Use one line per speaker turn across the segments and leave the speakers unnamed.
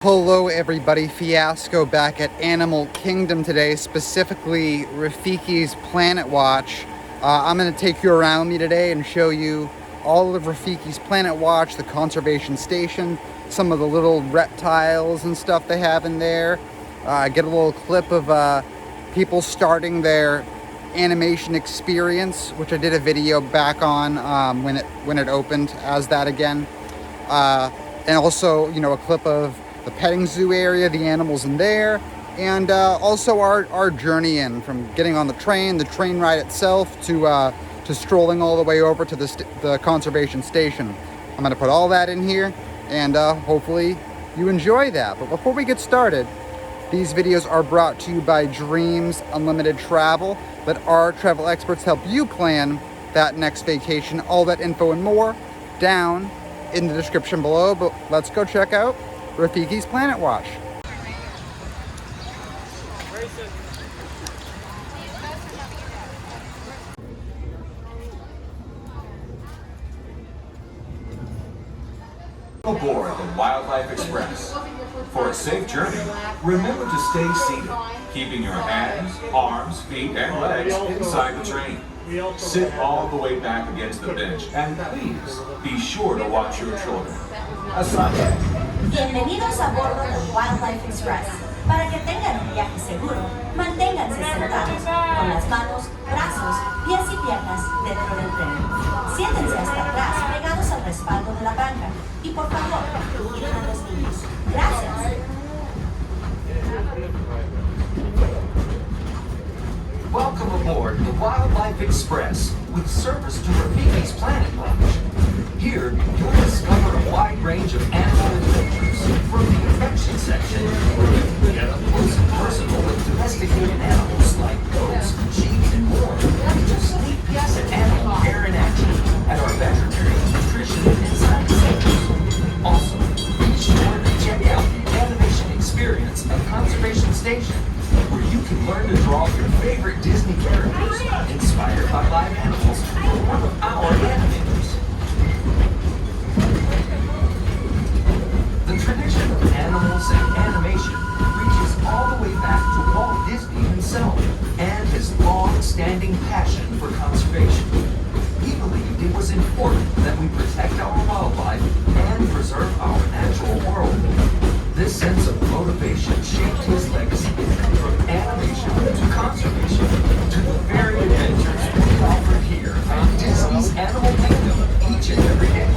Hello everybody, Fiasco back at Animal Kingdom today, specifically Rafiki's Planet Watch. I'm going to take you around me today and show you all of Rafiki's Planet Watch, the conservation station, some of the little reptiles and stuff they have in there. Get a little clip of people starting their animation experience, which I did a video back on when it opened as that again. And also, a clip of the petting zoo area, the animals in there, and also our journey in, from getting on the train ride itself, to strolling all the way over to the conservation station. I'm going to put all that in here, and hopefully you enjoy that. But before we get started, these videos are brought to you by Dreams Unlimited Travel. Let our travel experts help you plan that next vacation. All that info and more down in the description below. But let's go check out Rafiki's Planet Watch.
Aboard the Wildlife Express. For a safe journey, remember to stay seated, keeping your hands, arms, feet, and legs inside the train. Sit all the way back against the bench, and please be sure to watch your children. Asante.
Bienvenidos a bordo del Wildlife Express. Para que tengan un viaje seguro, manténganse sentados, con las manos, brazos, pies y piernas dentro del tren. Siéntense hasta atrás, pegados al respaldo de la banca. Y por favor, cuiden a los niños. Gracias.
Welcome aboard the Wildlife Express with service to Rafiki's Planet Watch. Here, you'll discover a wide range of animal adventures, from the infection section, where you can get up close and personal with domesticated animals like goats, sheep, and more, to sneak peeks at animal care in action at our veterinary, nutrition, and science centers. Also, be sure to check out the animation experience at Conservation Station, where you can learn to draw your favorite Disney characters inspired by live animals from one of our animators. The tradition of animals and animation reaches all the way back to Walt Disney himself and his long-standing passion for conservation. He believed it was important that we protect our wildlife and preserve our natural world. This sense of motivation shaped his legacy, from animation to conservation to the very adventures we offer here at Disney's Animal Kingdom each and every day.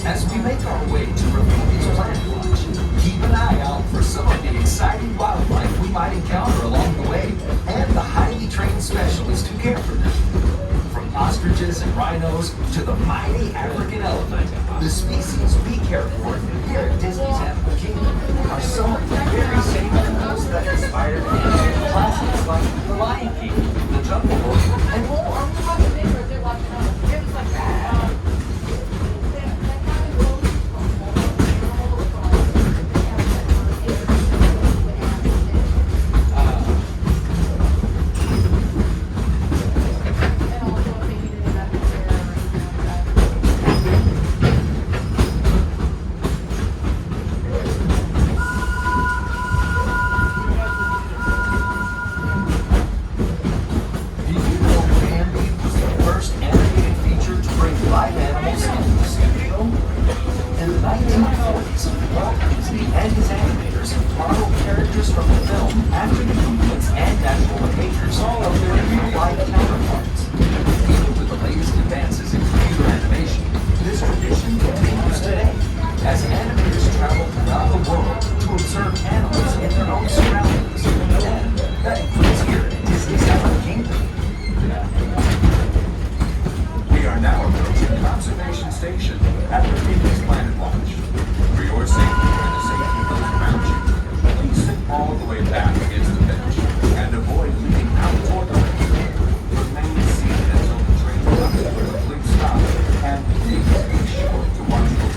As we make our way to Rafiki's Planet Watch, keep an eye out for some of the exciting wildlife we might encounter along the way, and the highly trained specialists who care for them. From ostriches and rhinos to the mighty African elephant, the species we care for here at Disney's Animal Kingdom are some of the very same animals that inspired animated classics like The Lion King, The Jungle Book, and more. Walt Disney and his animators modeled characters from the film after the movements and natural behaviors of their real-life counterparts. Even with the latest advances in computer animation, this tradition continues today, as animators travel throughout the world to observe animals in their own surroundings, and that includes here at Disney's Animal Kingdom. We are now approaching Conservation Station at Rafiki's Planet Watch. For your safety and the safety of those around you, please sit all the way back against the bench and avoid leaning out toward the right. Remain seated until the train comes to a complete stop, and please be sure to watch your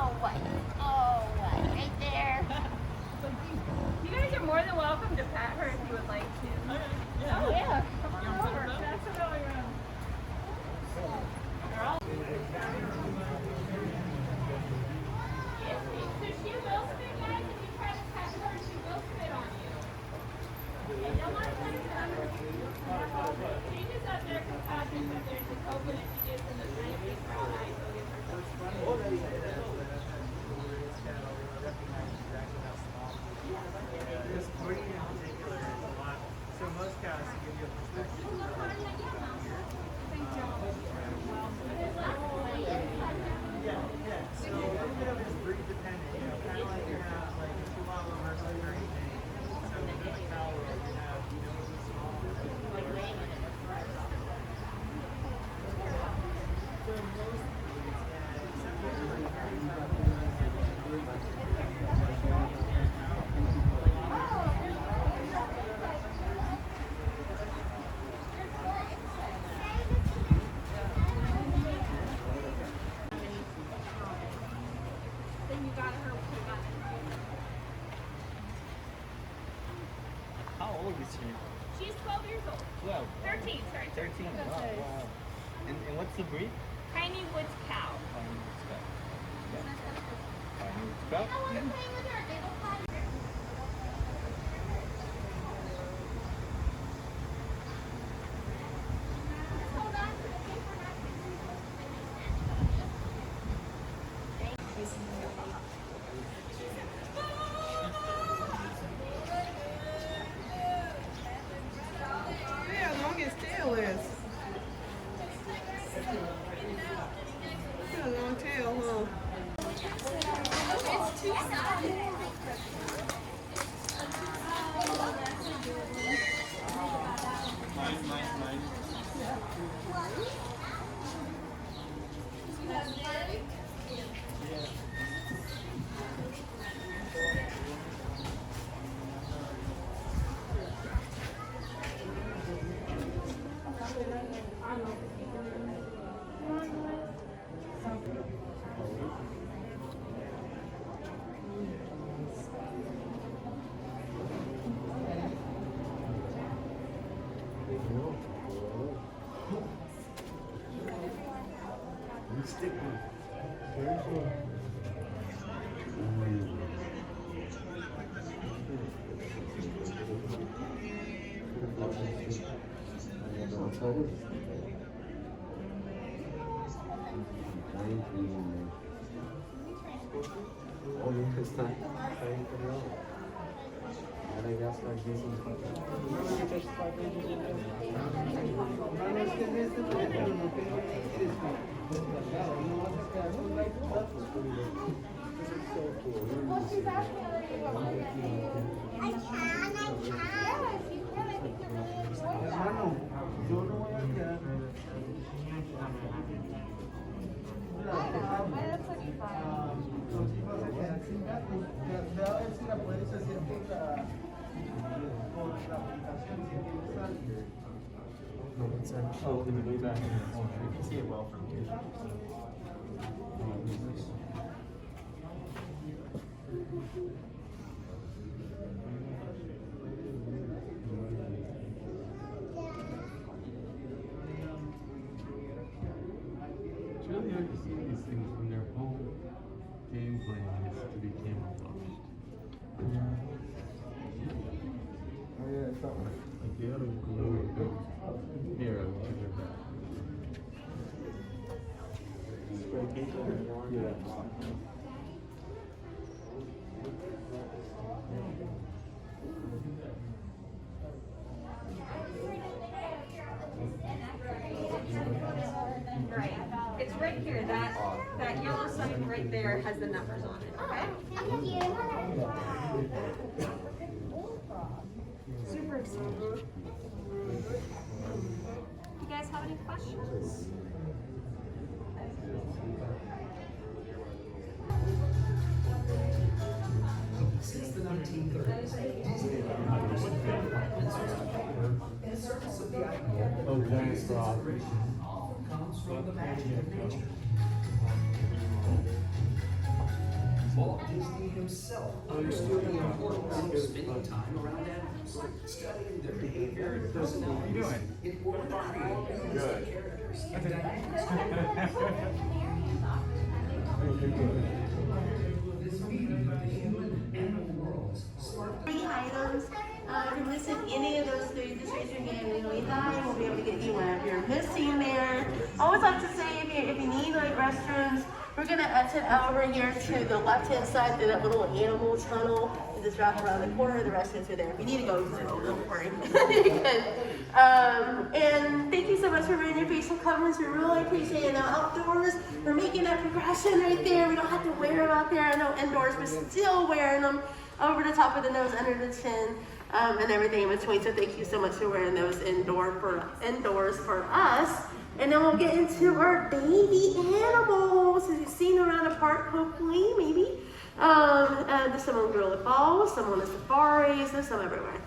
Oh, what? Oh, what? Right there.
You guys are more than welcome to pet her if you would like to. Oh, yeah. Come on over. That's a going around. So she will spit, guys. If you try to pet her, she will spit on you. And don't want to pet her. She just up there compassion, but there's just hoping if she gets in the tiny big brown eyes, she'll get her.
This breed in particular is a lot. So most cows to give you a perspective. Yeah. So a little bit of it is breed dependent. You know, kind of like you have like a Chihuahua versus or anything. So within the cow world, you have small. So most breeds, except for
Then you got her put on it.
How old is she?
She's 12 years old.
12.
13, sorry.
13. Wow. And what's the breed?
Tiny Woods cow.
Tiny Woods Cow. Yeah. Tiny Woods Cow.
I want to play with her. They don't play. Hold on to the paper
Yeah, how long his tail is. Got a long tail, huh?
It's too soft.
Está imperial. Ahora ya está aquí sin Hermano, yo no voy a quedar. Los hijos se quedan sin gatos. Ve a ver si la puedes hacer por la aplicación si tienes algo.
Oh, in the way back in the corner. You can see it well from here.
It's really hard to see these things when their whole game plan is to be camouflaged.
Oh yeah, it's that one.
Like the other glue goes here, I'll give it back.
Right. It's right here. That yellow sign right there has the numbers on it. Okay. Super excited. You guys have any questions?
Since the 1930s, Disney in service of the idea
Oh, giant frog.
often comes from the magic of nature. Walt Disney himself understood the importance of spending time around animals, studying their behavior and personalities in order to create realistic characters and dynamics. This meeting of the human and animal worlds sparked
Three items. If you're missing any of those three, just raise your hand. We'll be high and we'll be able to get you one. If you're missing there, I always like to say if you need like restrooms, we're gonna exit over here to the left-hand side through that little animal tunnel and just wrap around the corner. The restrooms are there. If you need to go, don't worry. You're good. And thank you so much for wearing your facial coverings. We really appreciate it. Now outdoors, we're making that progression right there. We don't have to wear them out there. I know indoors, we're still wearing them over the top of the nose, under the chin, and everything in between. So thank you so much for wearing those indoors for us. And then we'll get into our baby animals, as you've seen around the park, hopefully, maybe. There's some on Gorilla Falls, some on the safaris, there's some everywhere.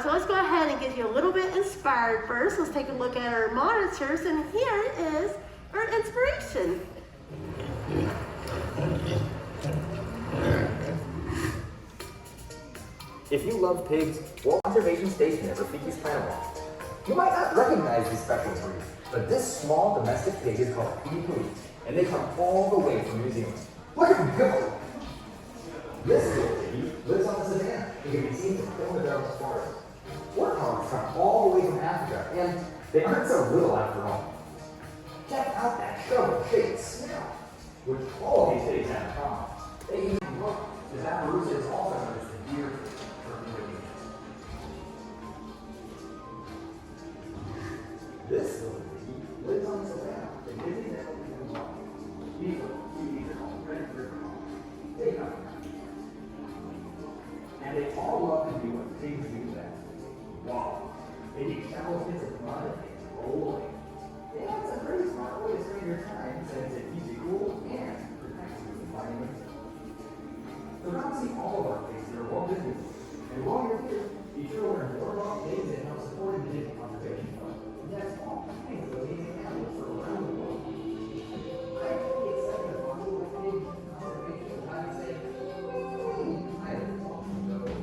So let's go ahead and get you a little bit inspired first. Let's take a look at our monitors, and here is our inspiration.
If you love pigs, Walt Conservation Station at Rafiki's Planet Watch. You might not recognize these special breeds, but this small domestic pig is called Pee-Poo, and they come all the way from New Zealand. Look at him go! This little piggy lives on the savannah and can be seen from Kilimanjaro's forest. Warthogs come all the way from Africa, and they aren't so little after all. Check out that shovel-shaped snout, which all of these pigs have in common. They even look as Appaloosa is also known as the deer for Indians. This little piggy lives on the savannah and isn't that even long. These little piggies are called red river hogs. They come from Africa. And they all love to do what pigs do best. Walk. They dig shallow pits of mud and they roll away. That's a pretty smart way to spend your time since it keeps you cool and protects you from fighting winter. So come see all of our pigs that are Walt Disney World. And while you're here, be sure to learn more about pigs and how supporting the Disney Conservation Fund. And that's all kinds of amazing animals from around the world. I'm really excited to talk with pigs and conservation and I say, I don't talk to those.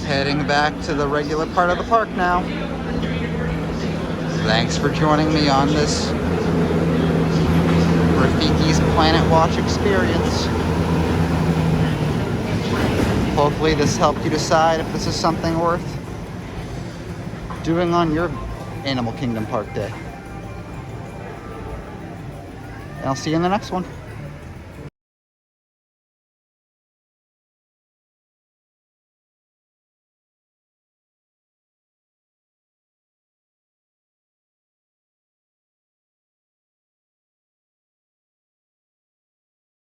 Heading back to the regular part of the park now. Thanks for joining me on this Rafiki's Planet Watch experience. Hopefully this helped you decide if this is something worth doing on your Animal Kingdom Park day. And I'll see you in the next one.